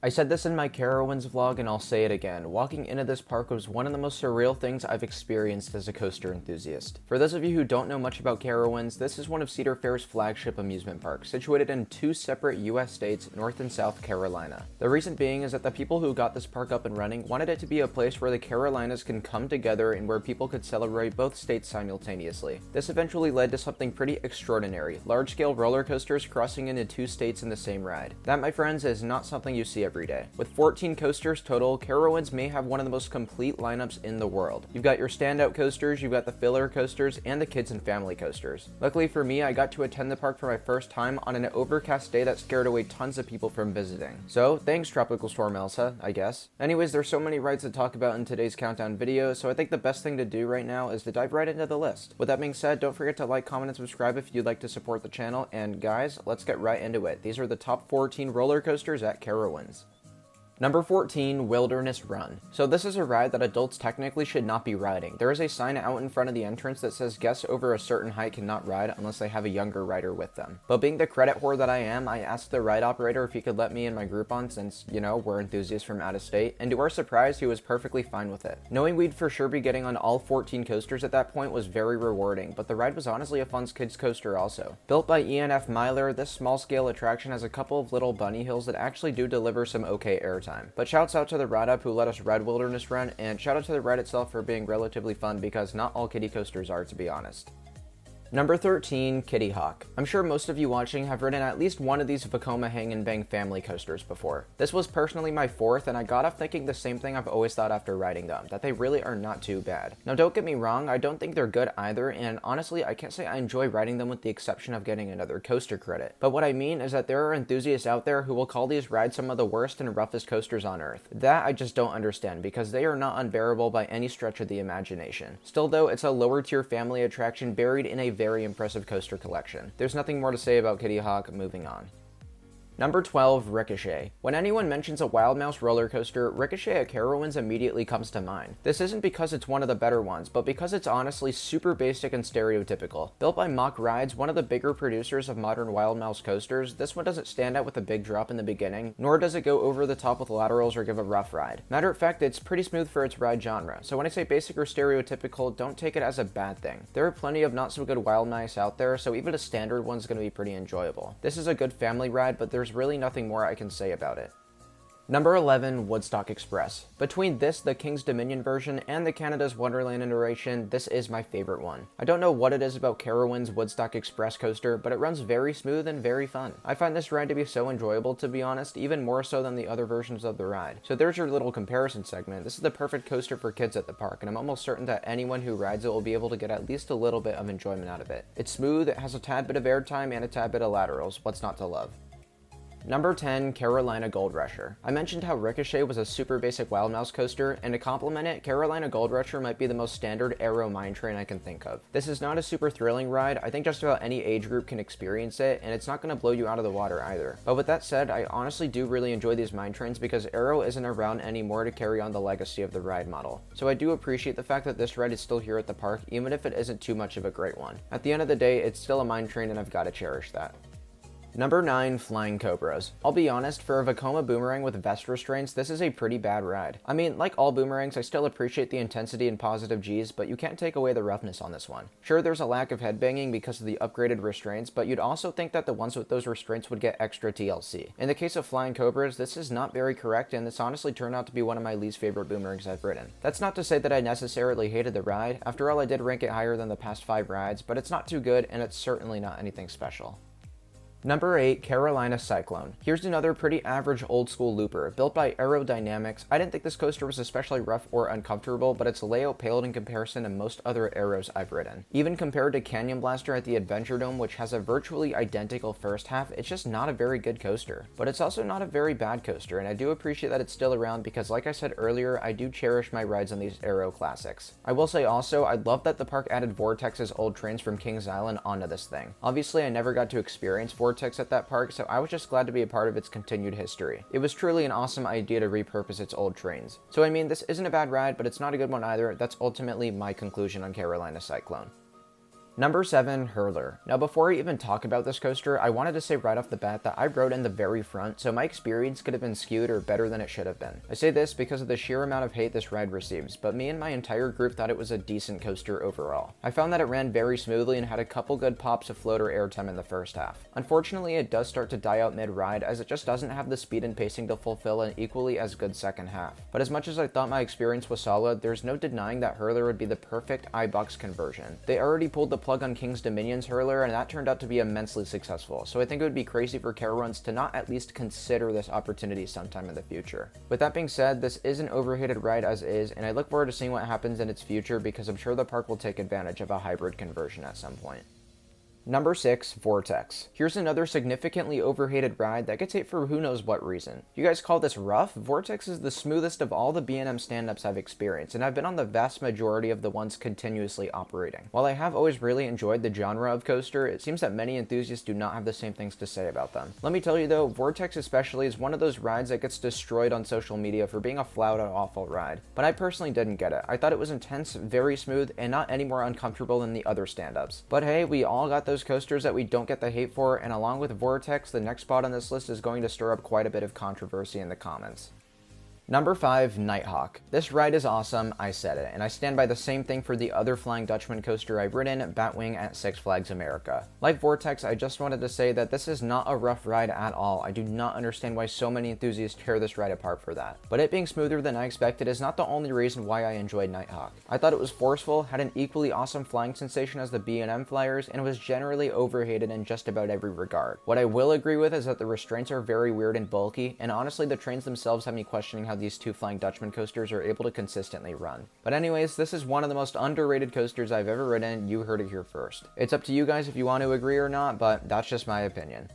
I said this in my Carowinds vlog and I'll say it again. Walking into this park was one of the most surreal things I've experienced as a coaster enthusiast. For those of you who don't know much about Carowinds, this is one of Cedar Fair's flagship amusement parks, situated in two separate US states, North and South Carolina. The reason being is that the people who got this park up and running wanted it to be a place where the Carolinas can come together and where people could celebrate both states simultaneously. This eventually led to something pretty extraordinary, large-scale roller coasters crossing into two states in the same ride. That, my friends, is not something you see every day. With 14 coasters total, Carowinds may have one of the most complete lineups in the world. You've got your standout coasters, you've got the filler coasters, and the kids and family coasters. Luckily for me, I got to attend the park for my first time on an overcast day that scared away tons of people from visiting. So, thanks Tropical Storm Elsa, I guess. Anyways, there's so many rides to talk about in today's countdown video, so I think the best thing to do right now is to dive right into the list. With that being said, don't forget to like, comment, and subscribe if you'd like to support the channel, and guys, let's get right into it. These are the top 14 roller coasters at Carowinds. Number 14, Wilderness Run. So this is a ride that adults technically should not be riding. There is a sign out in front of the entrance that says guests over a certain height cannot ride unless they have a younger rider with them. But being the credit whore that I am, I asked the ride operator if he could let me and my group on since, you know, we're enthusiasts from out of state, and to our surprise, he was perfectly fine with it. Knowing we'd for sure be getting on all 14 coasters at that point was very rewarding, but the ride was honestly a fun kids coaster also. Built by ENF Myler, this small scale attraction has a couple of little bunny hills that actually do deliver some okay airtime. But shouts out to the ride up who let us ride Wilderness Run, and shout out to the ride itself for being relatively fun because not all kiddie coasters are, to be honest. Number 13, Kitty Hawk. I'm sure most of you watching have ridden at least one of these Vekoma Hang and Bang family coasters before. This was personally my fourth, and I got off thinking the same thing I've always thought after riding them, that they really are not too bad. Now don't get me wrong, I don't think they're good either, and honestly I can't say I enjoy riding them with the exception of getting another coaster credit. But what I mean is that there are enthusiasts out there who will call these rides some of the worst and roughest coasters on earth. That I just don't understand, because they are not unbearable by any stretch of the imagination. Still though, it's a lower tier family attraction buried in a very impressive coaster collection. There's nothing more to say about Kitty Hawk, moving on. Number 12, Ricochet. When anyone mentions a Wild Mouse roller coaster, Ricochet at Carowinds immediately comes to mind. This isn't because it's one of the better ones, but because it's honestly super basic and stereotypical. Built by Mock Rides, one of the bigger producers of modern Wild Mouse coasters, this one doesn't stand out with a big drop in the beginning, nor does it go over the top with laterals or give a rough ride. Matter of fact, it's pretty smooth for its ride genre, so when I say basic or stereotypical, don't take it as a bad thing. There are plenty of not so good Wild Mice out there, so even a standard one's going to be pretty enjoyable. This is a good family ride, but there's really nothing more I can say about it. Number 11, Woodstock Express. Between this, the King's Dominion version, and the Canada's Wonderland iteration, this is my favorite one. I don't know what it is about Carowinds' Woodstock Express coaster, but it runs very smooth and very fun. I find this ride to be so enjoyable, to be honest, even more so than the other versions of the ride. So there's your little comparison segment. This is the perfect coaster for kids at the park, and I'm almost certain that anyone who rides it will be able to get at least a little bit of enjoyment out of it. It's smooth, it has a tad bit of airtime, and a tad bit of laterals. What's not to love? Number 10, Carolina Goldrusher. I mentioned how Ricochet was a super basic Wild Mouse coaster, and to complement it, Carolina Goldrusher might be the most standard aero mine train I can think of. This is not a super thrilling ride. I think just about any age group can experience it, and it's not going to blow you out of the water either. But with that said, I honestly do really enjoy these mine trains because aero isn't around anymore to carry on the legacy of the ride model. So I do appreciate the fact that this ride is still here at the park, even if it isn't too much of a great one. At the end of the day, it's still a mine train, and I've got to cherish that. Number 9, Flying Cobras. I'll be honest, for a Vekoma boomerang with vest restraints, this is a pretty bad ride. I mean, like all boomerangs, I still appreciate the intensity and positive G's, but you can't take away the roughness on this one. Sure, there's a lack of headbanging because of the upgraded restraints, but you'd also think that the ones with those restraints would get extra TLC. In the case of Flying Cobras, this is not very correct, and this honestly turned out to be one of my least favorite boomerangs I've ridden. That's not to say that I necessarily hated the ride. After all, I did rank it higher than the past 5 rides, but it's not too good, and it's certainly not anything special. Number 8, Carolina Cyclone. Here's another pretty average old school looper, built by Aerodynamics. I didn't think this coaster was especially rough or uncomfortable, but its layout paled in comparison to most other Aeros I've ridden. Even compared to Canyon Blaster at the Adventure Dome, which has a virtually identical first half, it's just not a very good coaster. But it's also not a very bad coaster, and I do appreciate that it's still around because, like I said earlier, I do cherish my rides on these Aero classics. I will say also, I love that the park added Vortex's old trains from Kings Island onto this thing. Obviously, I never got to experience Vortex at that park, so I was just glad to be a part of its continued history. It was truly an awesome idea to repurpose its old trains. So I mean, this isn't a bad ride, but it's not a good one either. That's ultimately my conclusion on Carolina Cyclone. Number 7, Hurler. Now before I even talk about this coaster, I wanted to say right off the bat that I rode in the very front, so my experience could have been skewed or better than it should have been. I say this because of the sheer amount of hate this ride receives, but me and my entire group thought it was a decent coaster overall. I found that it ran very smoothly and had a couple good pops of floater airtime in the first half. Unfortunately, it does start to die out mid-ride as it just doesn't have the speed and pacing to fulfill an equally as good second half. But as much as I thought my experience was solid, there's no denying that Hurler would be the perfect iBox conversion. They already pulled the plug on King's Dominion's Hurler, and that turned out to be immensely successful, so I think it would be crazy for Carowinds to not at least consider this opportunity sometime in the future. With that being said, this is an overhated ride as is, and I look forward to seeing what happens in its future because I'm sure the park will take advantage of a hybrid conversion at some point. Number 6, Vortex. Here's another significantly overhated ride that gets hate for who knows what reason. You guys call this rough? Vortex is the smoothest of all the B&M stand-ups I've experienced, and I've been on the vast majority of the ones continuously operating. While I have always really enjoyed the genre of coaster, it seems that many enthusiasts do not have the same things to say about them. Let me tell you though, Vortex especially is one of those rides that gets destroyed on social media for being a flat-out awful ride. But I personally didn't get it. I thought it was intense, very smooth, and not any more uncomfortable than the other stand-ups. But hey, we all got those coasters that we don't get the hate for, and along with Vortex, the next spot on this list is going to stir up quite a bit of controversy in the comments. Number 5, Nighthawk. This ride is awesome, I said it, and I stand by the same thing for the other Flying Dutchman coaster I've ridden, Batwing at Six Flags America. Like Vortex, I just wanted to say that this is not a rough ride at all. I do not understand why so many enthusiasts tear this ride apart for that. But it being smoother than I expected is not the only reason why I enjoyed Nighthawk. I thought it was forceful, had an equally awesome flying sensation as the B&M Flyers, and was generally overhated in just about every regard. What I will agree with is that the restraints are very weird and bulky, and honestly the trains themselves have me questioning how these two Flying Dutchman coasters are able to consistently run. But anyways, this is one of the most underrated coasters I've ever ridden. You heard it here first. It's up to you guys if you want to agree or not, but that's just my opinion.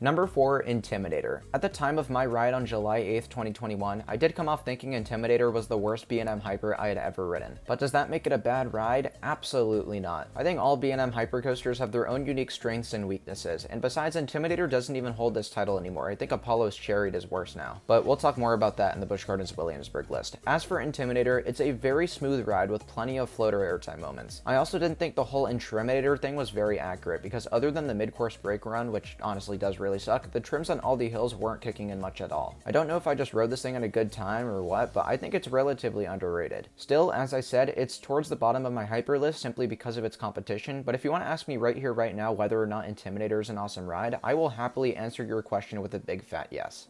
Number 4, Intimidator. At the time of my ride on July 8th, 2021, I did come off thinking Intimidator was the worst B&M Hyper I had ever ridden. But does that make it a bad ride? Absolutely not. I think all B&M Hypercoasters have their own unique strengths and weaknesses, and besides, Intimidator doesn't even hold this title anymore. I think Apollo's Chariot is worse now. But we'll talk more about that in the Busch Gardens Williamsburg list. As for Intimidator, it's a very smooth ride with plenty of floater airtime moments. I also didn't think the whole Intimidator thing was very accurate, because other than the mid-course brake run, which honestly does really suck, the trims on all the hills weren't kicking in much at all. I don't know if I just rode this thing at a good time or what, but I think it's relatively underrated. Still, as I said, it's towards the bottom of my hyper list simply because of its competition, but if you want to ask me right here, right now, whether or not Intimidator is an awesome ride, I will happily answer your question with a big fat yes.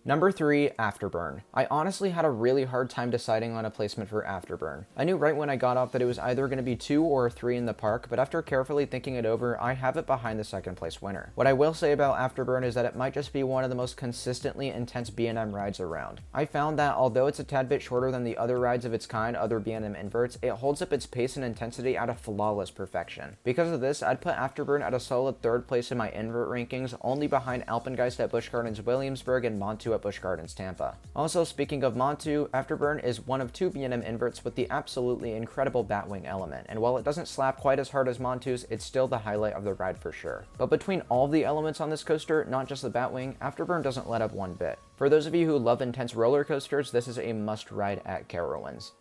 Number 3, Afterburn. I honestly had a really hard time deciding on a placement for Afterburn. I knew right when I got off that it was either going to be 2 or 3 in the park, but after carefully thinking it over, I have it behind the second place winner. What I will say about Afterburn is that it might just be one of the most consistently intense B&M rides around. I found that although it's a tad bit shorter than the other rides of its kind, other B&M inverts, it holds up its pace and intensity at a flawless perfection. Because of this, I'd put Afterburn at a solid 3rd place in my invert rankings, only behind Alpengeist at Busch Gardens Williamsburg and Montu at Busch Gardens Tampa. Also, speaking of Montu, Afterburn is one of 2 B&M inverts with the absolutely incredible Batwing element, and while it doesn't slap quite as hard as Montu's, it's still the highlight of the ride for sure. But between all the elements on this coaster, not just the Batwing, Afterburn doesn't let up one bit. For those of you who love intense roller coasters, this is a must ride at Carowinds.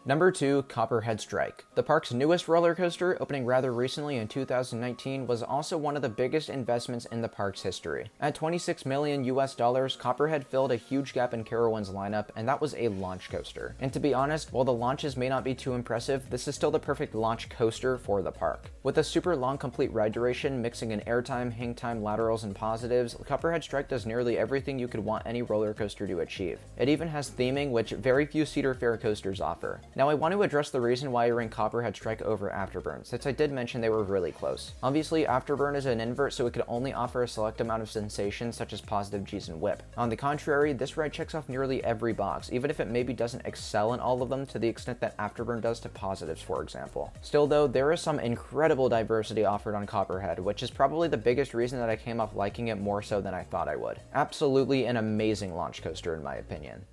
Number 2, Copperhead Strike. The park's newest roller coaster, opening rather recently in 2019, was also one of the biggest investments in the park's history. At $26 million US, Copperhead filled a huge gap in Carowinds' lineup, and that was a launch coaster. And to be honest, while the launches may not be too impressive, this is still the perfect launch coaster for the park. With a super long complete ride duration, mixing in airtime, hang time, laterals, and positives, Copperhead Strike does nearly everything you could want any roller coaster to achieve. It even has theming, which very few Cedar Fair coasters offer. Now, I want to address the reason why I rank Copperhead Strike over Afterburn, since I did mention they were really close. Obviously, Afterburn is an invert, so it could only offer a select amount of sensations such as positive G's and whip. On the contrary, this ride checks off nearly every box, even if it maybe doesn't excel in all of them to the extent that Afterburn does to positives, for example. Still though, there is some incredible diversity offered on Copperhead, which is probably the biggest reason that I came off liking it more so than I thought I would. Absolutely an amazing launch coaster in my opinion.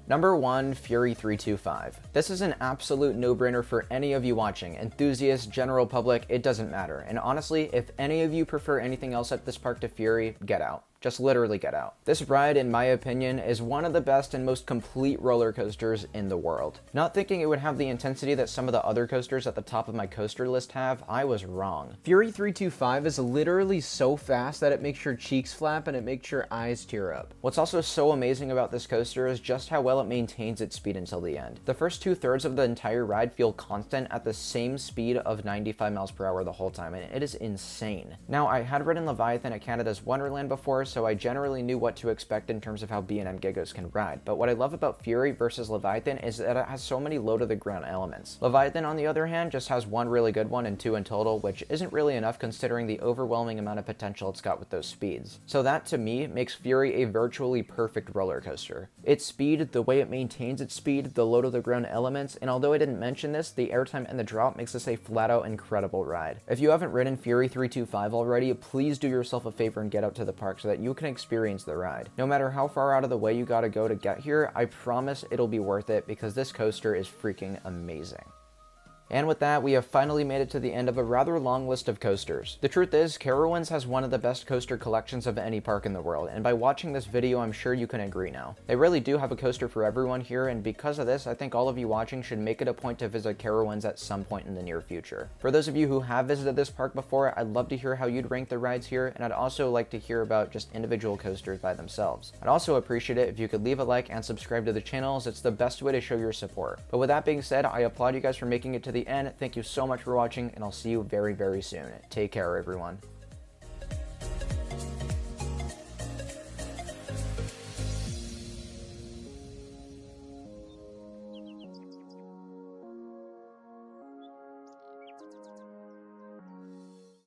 Number 1, Fury 325. This is an absolute no-brainer for any of you watching. Enthusiasts, general public, it doesn't matter. And honestly, if any of you prefer anything else at this park to Fury, get out. Just literally get out. This ride, in my opinion, is one of the best and most complete roller coasters in the world. Not thinking it would have the intensity that some of the other coasters at the top of my coaster list have, I was wrong. Fury 325 is literally so fast that it makes your cheeks flap and it makes your eyes tear up. What's also so amazing about this coaster is just how well it maintains its speed until the end. The first 2/3 of the entire ride feel constant at the same speed of 95 miles per hour the whole time, and it is insane. Now, I had ridden Leviathan at Canada's Wonderland before, so I generally knew what to expect in terms of how B&M Giggos can ride, but what I love about Fury versus Leviathan is that it has so many low-to-the-ground elements. Leviathan, on the other hand, just has one really good one and two in total, which isn't really enough considering the overwhelming amount of potential it's got with those speeds. So that, to me, makes Fury a virtually perfect roller coaster. Its speed, the way it maintains its speed, the low-to-the-ground elements, and although I didn't mention this, the airtime and the drop makes this a flat-out incredible ride. If you haven't ridden Fury 325 already, please do yourself a favor and get out to the park so that you can experience the ride. No matter how far out of the way you gotta go to get here, I promise it'll be worth it because this coaster is freaking amazing. And with that, we have finally made it to the end of a rather long list of coasters. The truth is, Carowinds has one of the best coaster collections of any park in the world, and by watching this video, I'm sure you can agree now. They really do have a coaster for everyone here, and because of this, I think all of you watching should make it a point to visit Carowinds at some point in the near future. For those of you who have visited this park before, I'd love to hear how you'd rank the rides here, and I'd also like to hear about just individual coasters by themselves. I'd also appreciate it if you could leave a like and subscribe to the channel, as it's the best way to show your support. But with that being said, I applaud you guys for making it to the end. Thank you so much for watching, and I'll see you very, very soon. Take care, everyone.